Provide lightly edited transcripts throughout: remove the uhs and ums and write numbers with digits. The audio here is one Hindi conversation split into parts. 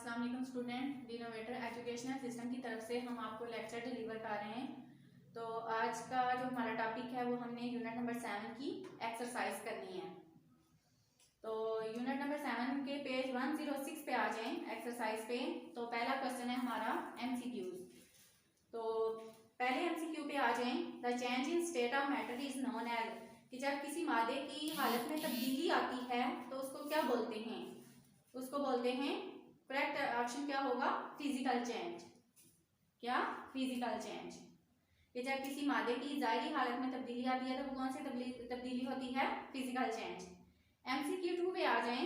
अस्सलाम वालेकुम स्टूडेंट। इनोवेटर एजुकेशनल सिस्टम की तरफ से हम आपको लेक्चर डिलीवर कर रहे हैं। तो आज का जो हमारा टॉपिक है वो हमने यूनिट नंबर 7 की एक्सरसाइज करनी है। तो यूनिट नंबर 7 के पेज 106 पे आ जाएं एक्सरसाइज पे। तो पहला क्वेश्चन है हमारा एमसीक्यूज। तो पहले एमसीक्यू पे आ जाएं। The change in state of matter is known as, कि जब किसी मादे की हालत में तब्दीली आती है तो उसको क्या बोलते हैं? उसको बोलते हैं, करेक्ट ऑप्शन क्या होगा? Physical change. क्या? Physical change. कि जब किसी मादे की ज़ाहिरी हालत में तब्दीली आती है तो वो कौन सी तब्दीली होती है? Physical change. एमसीक्यू 2 पे आ जाएं।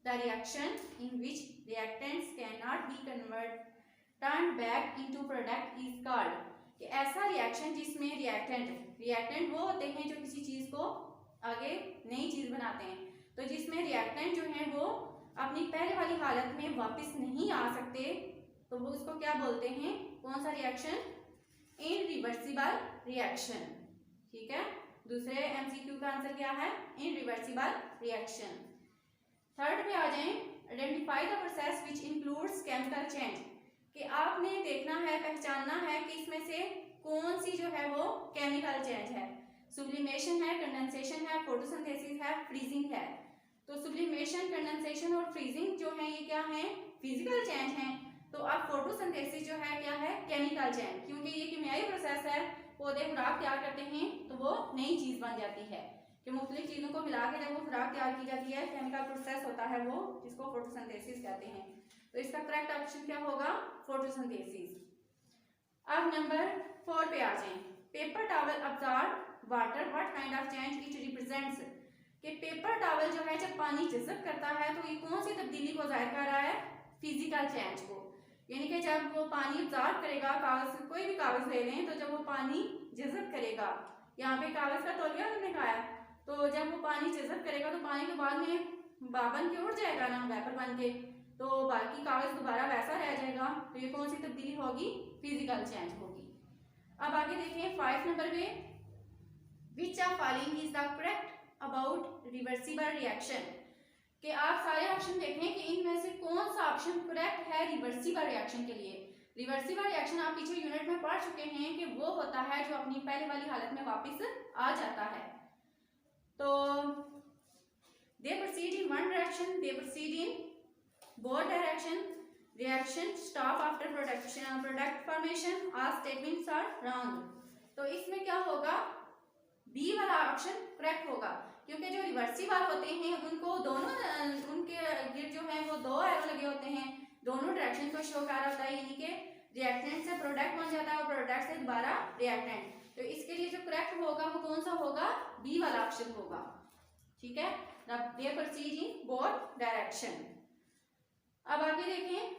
The reaction in which reactants can not be turn back into product is called, कि ऐसा रिएक्शन जिसमें रिएक्टेंट वो होते हैं जो किसी चीज को आगे नई चीज बनाते हैं। तो जिसमें रिएक्टेंट जो है वो अपनी पहले वाली हालत में वापस नहीं आ सकते तो वो उसको क्या बोलते हैं? कौन सा रिएक्शन? इनरिवर्सिबल रिएक्शन। ठीक है, दूसरे एमसीक्यू का आंसर क्या है? Irreversible reaction. थर्ड पे आ जाएं। Identify the process which includes chemical change, कि आपने देखना है, पहचानना है कि इसमें से कौन सी जो है वो केमिकल चेंज है। सुब्लिमेशन है, कंडेंसेशन है, फोटोसिंथेसिस है, फ्रीजिंग है। तो सुब्लिमेशन, कंडेंसेशन और फ्रीजिंग जो है ये क्या है? फिजिकल चेंज है। तो अब फोटोसिंथेसिस जो है क्या है? Chemical change. क्योंकि ये कीमियाई प्रोसेस है, पौधे खुराक तैयार करते हैं तो वो नई चीज बन जाती है, कि मुख्तलिफ चीजों को मिला के जब वो खुराक तैयार की जाती है, केमिकल प्रोसेस होता है वो, जिसको फोटोसिंथेसिस कहते हैं। तो इसका करेक्ट ऑप्शन क्या होगा? फोटोसिंथेसिस। अब नंबर 4 पे आ जाएं। Paper towel absorb water, what kind of change it represents, कि पेपर टॉवल जो है जब पानी जज़ब करता है तो ये कौन सी तब्दीली को जाहिर कर रहा है? फिजिकल चेंज को। यानी कि जब वो पानी अब्जॉर्ब करेगा, कागज, कोई भी कागज ले लें, तो जब वो पानी जज़ब करेगा, यहाँ पे कागज का तौलिया हमने खाया, तो जब वो पानी जज़ब करेगा तो पानी के बाद में बन के उड़ जाएगा ना, वेपर बन के, तो बाकी कागज दोबारा वैसा रह जाएगा। तो ये कौन सी तब्दीली होगी? फिजिकल चेंज होगी। अब आगे देखें 5 नंबर पे, विच of following is the correct about reversible reaction, कि आप सारे ऑप्शन देखें कि इनमें से कौन सा ऑप्शन करेक्ट है रिवर्सिबल रिएक्शन के लिए। रिवर्सिबल रिएक्शन आप पीछे यूनिट में पढ़ चुके हैं कि वो होता है जो अपनी पहले वाली हालत में वापस आ जाता है। तो they proceed in one direction, they proceed in both direction, reaction stop after product formation, all statements are wrong। तो इसमें क्या होगा? बी वाला ऑप्शन करेक्ट होगा, क्योंकि जो रिवर्सिबल होते हैं उनको दोनों, उनके गिर जो है वो दो एरो लगे होते हैं, दोनों डायरेक्शन को शो कर रहा होता है, यानी कि रिएक्टेंट से प्रोडक्ट बन जाता है और प्रोडक्ट से दोबारा रिएक्टेंट। तो इसके लिए जो करेक्ट होगा वो कौन सा होगा? बी वाला ऑप्शन होगा। ठीक है, they proceed in both direction. अब आगे देखें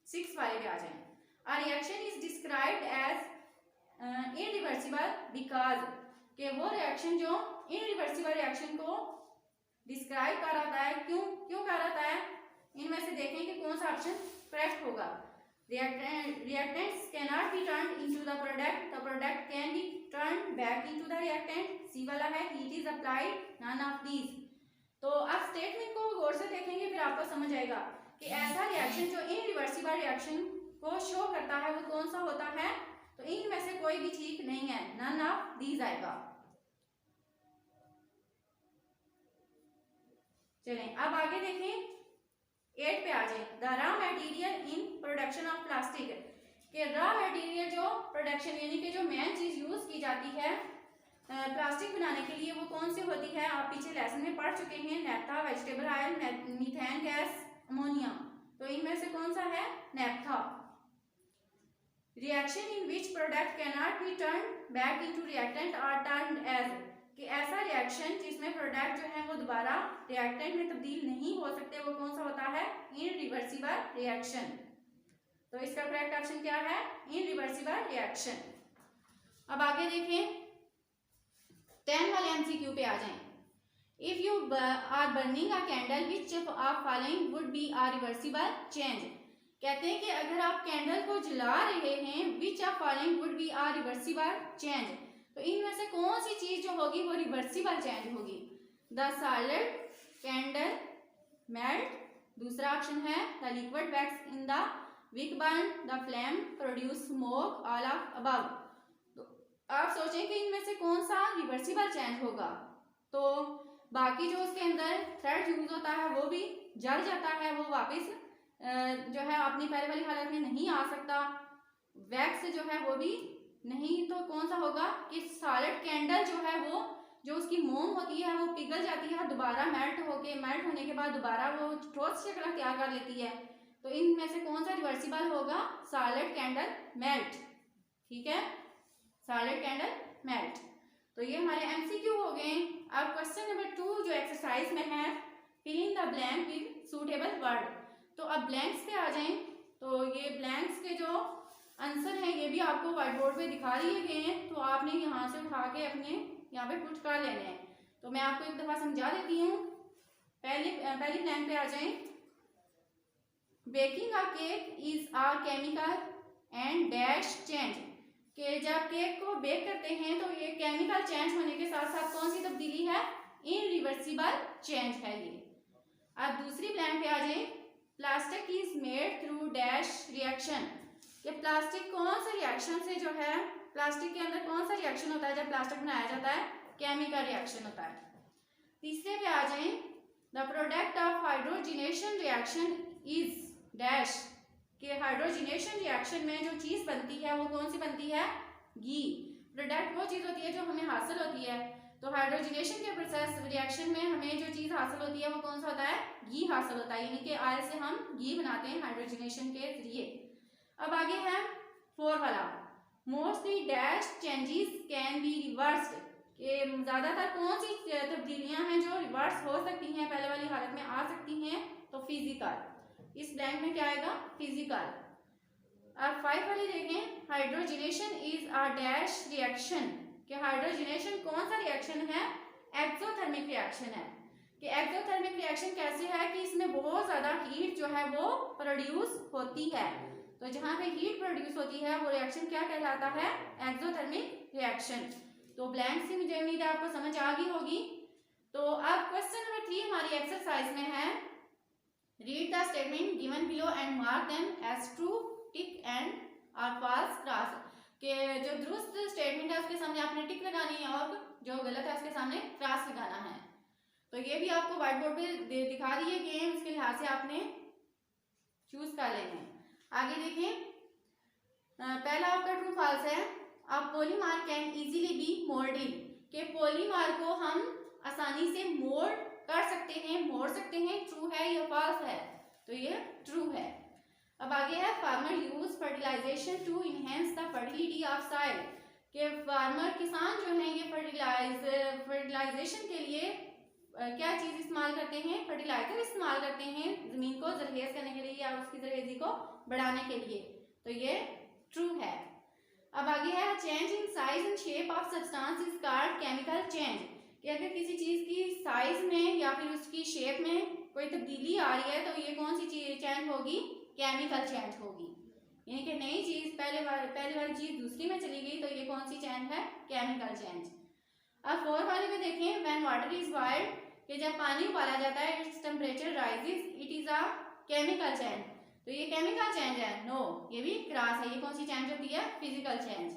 6 वाले पे आ जाएं। A reaction is described as irreversible because, कि वो रिएक्शन जो इनरिवर्सिबल रिएक्शन को डिस्क्राइब कर रहा है, क्यों कर रहा है? इनमें से देखें कि कौन सा ऑप्शन करेक्ट होगा। Reactants can not be turned into the product can be turned back into the reactant. C वाला है heat is applied, none of these. तो आप स्टेटमेंट को गौर से देखेंगे फिर आपको समझ आएगा कि ऐसा रिएक्शन जो इनरिवर्सिबल रिएक्शन को शो करता है वो कौन सा होता है। तो इनमें से कोई भी ठीक नहीं है, नन ऑफ दीज आएगा। चलें अब आगे देखें 8 पे आ जाए। The raw material in production of plastic, के रॉ मटेरियल जो प्रोडक्शन यानी कि जो मेन चीज यूज की जाती है प्लास्टिक बनाने के लिए वो कौन सी होती है? आप पीछे लेसन में पढ़ चुके हैं, नैप्था, vegetable oil, methane gas, ammonia. तो इनमें से कौन सा है? नैप्था। Reaction in which product can not be turned back into reactant और टर्न्ड एज, कि ऐसा रिएक्शन जिसमें प्रोडक्ट जो है वो दोबारा रिएक्टेंट में तब्दील नहीं हो सकते, वो कौन सा होता है? Irreversible reaction. तो इसका करेक्ट ऑप्शन क्या है? Irreversible reaction. अब आगे देखें 10 वाले एमसीक्यू पे आ जाएं। If you are burning a candle which of following would be a reversible change, कहते हैं कि अगर आप कैंडल को जला रहे हैं, which of following would be a reversible change, तो इनमें से कौन सी चीज जो होगी वो रिवर्सिबल चेंज होगी? द सॉलिड, कैंडल, मेल्ट, दूसरा ऑप्शन है the liquid wax in the wick burn the flame produce smoke, all of above. तो आप सोचें कि इनमें से कौन सा रिवर्सिबल चेंज होगा। तो बाकी जो उसके अंदर थ्रेड यूज होता है वो भी जल जाता है, वो वापस जो है अपनी पहले वाली हालत में नहीं आ सकता। वैक्स जो है वो भी नहीं, तो कौन सा होगा कि सॉलिड कैंडल जो है वो जो उसकी मोम होती है वो पिघल जाती है, दोबारा मेल्ट होने के बाद दोबारा वो ठोस शक्ल अख्तियार कर लेती है। तो इनमें से कौन सा रिवर्सिबल होगा? Solid candle melt. ठीक है, सॉलिड कैंडल मेल्ट। तो ये हमारे एमसीक्यू हो गए। अब क्वेश्चन नंबर 2 जो एक्सरसाइज में है, fill in the blank with suitable word. तो अब ब्लैंक्स पे आ जाएं। तो ये ब्लैंक्स के जो आंसर हैं ये भी आपको व्हाइट बोर्ड पे दिखा दिए गए हैं, तो आपने यहाँ से उठा के अपने यहाँ पे पुट कर लेने हैं। तो मैं आपको एक दफा समझा देती हूँ। पहली ब्लैंक पे आ जाएं। Baking a cake is a chemical and dash change, कि जब केक को बेक करते हैं तो ये केमिकल चेंज होने के साथ साथ कौन सी तब्दीली है? इनरिवर्सिबल चेंज है ये। अब दूसरी ब्लैंक पे आ जाए। Plastic is made through dash reaction, कि प्लास्टिक कौन से रिएक्शन से जो है, प्लास्टिक के अंदर कौन सा रिएक्शन होता है जब प्लास्टिक बनाया जाता है? केमिकल रिएक्शन होता है। तीसरे पे आ जाए। The product of hydrogenation reaction is dash, कि हाइड्रोजिनेशन रिएक्शन में जो चीज बनती है वो कौन सी बनती है? घी। प्रोडक्ट वो चीज होती है जो हमें हासिल होती है, तो हाइड्रोजिनेशन के प्रोसेस रिएक्शन में हमें जो चीज हासिल होती है वो कौन सा होता है? घी हासिल होता है, यानी कि ऑयल से हम घी बनाते हैं हाइड्रोजिनेशन के जरिए। अब आगे है 4 वाला। Mostly dash changes can be reversed, कि ज्यादातर कौन सी तब्दीलियां हैं जो रिवर्स हो सकती हैं, पहले वाली हालत में आ सकती हैं? तो फिजिकल। इस ब्लैंक में क्या आएगा? फिजिकल। अब 5 वाली देखें। Hydrogenation is a dash reaction, कि हाइड्रोजिनेशन कौन सा रिएक्शन है? एक्सोथर्मिक रिएक्शन है। कि एक्सोथर्मिक रिएक्शन कैसे है? कि इसमें बहुत ज्यादा हीट जो है वो प्रोड्यूस होती है। तो जहां पे हीट प्रोड्यूस होती है वो रिएक्शन क्या कहलाता है? Exothermic reaction. तो ब्लैंक से मुझे उम्मीद है आपको समझ आ गई होगी। तो अब क्वेश्चन नंबर 3 हमारी एक्सरसाइज में है। Read the statement given below and mark them as true, tick and और फॉल्स क्रॉस, के जो दुरुस्त स्टेटमेंट है उसके सामने आपने टिक लगानी है और जो गलत है उसके सामने क्रॉस लगाना है। तो ये भी आपको व्हाइट बोर्ड पे दिखा दिए गए हैं, उसके लिहाज से आपने चूज कर लेने हैं। आगे देखें। पहला आपका ट्रू फॉल्स है। अब polymer can easily be moulded, के पॉलीमर को हम आसानी से मोल्ड कर सकते हैं, मोड़ सकते हैं। ट्रू है या फॉल्स है? तो ये ट्रू है। अब आगे है farmer use fertilization to enhance the fertility of soil, के फार्मर किसान जो है ये फर्टिलाइजेशन के लिए क्या चीज इस्तेमाल करते हैं? फर्टिलाइजर इस्तेमाल करते हैं जमीन को जरहेज करने के लिए या उसकी जरहेजी को बढ़ाने के लिए। तो ये ट्रू है। अब आगे है change in size and shape of substance is called chemical change, कि अगर किसी चीज की साइज में या फिर उसकी शेप में कोई तब्दीली आ रही है तो ये कौन सी चीज चेंज होगी? केमिकल चेंज होगी। यानी कि नई चीज पहले वाली चीज दूसरी में चली गई, तो ये कौन सी चेंज है? Chemical change. अब 4 वाले में देखें। व्हेन वाटर इज बॉइल्ड, कि जब पानी उबाला जाता है, its temperature rises, it is a chemical change. तो ये केमिकल चेंज है? नो, ये भी क्रॉस है। ये कौन सी चेंज होती है? Physical change.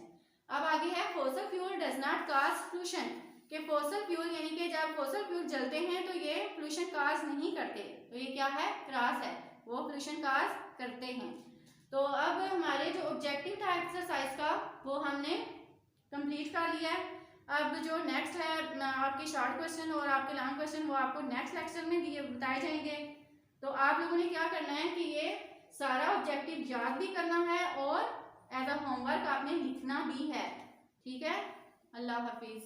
अब आगे है fossil fuel does not cause pollution, कि फॉसिल फ्यूल यानी कि जब फॉसिल फ्यूल जलते हैं तो ये पोल्यूशन कॉज नहीं करते। तो ये क्या है? क्रॉस है, वो पोल्यूशन कॉज करते हैं। तो अब हमारे जो ऑब्जेक्टिव था एक्सरसाइज का वो हमने कंप्लीट कर लिया है। अब जो नेक्स्ट है आपके शॉर्ट क्वेश्चन और आपके लॉन्ग क्वेश्चन वो आपको नेक्स्ट लेक्चर में बताए जाएंगे। तो आप लोगों ने क्या करना है कि ये सारा ऑब्जेक्टिव याद भी करना है और एज अ होमवर्क आपने लिखना भी है। ठीक है, अल्लाह हाफिज।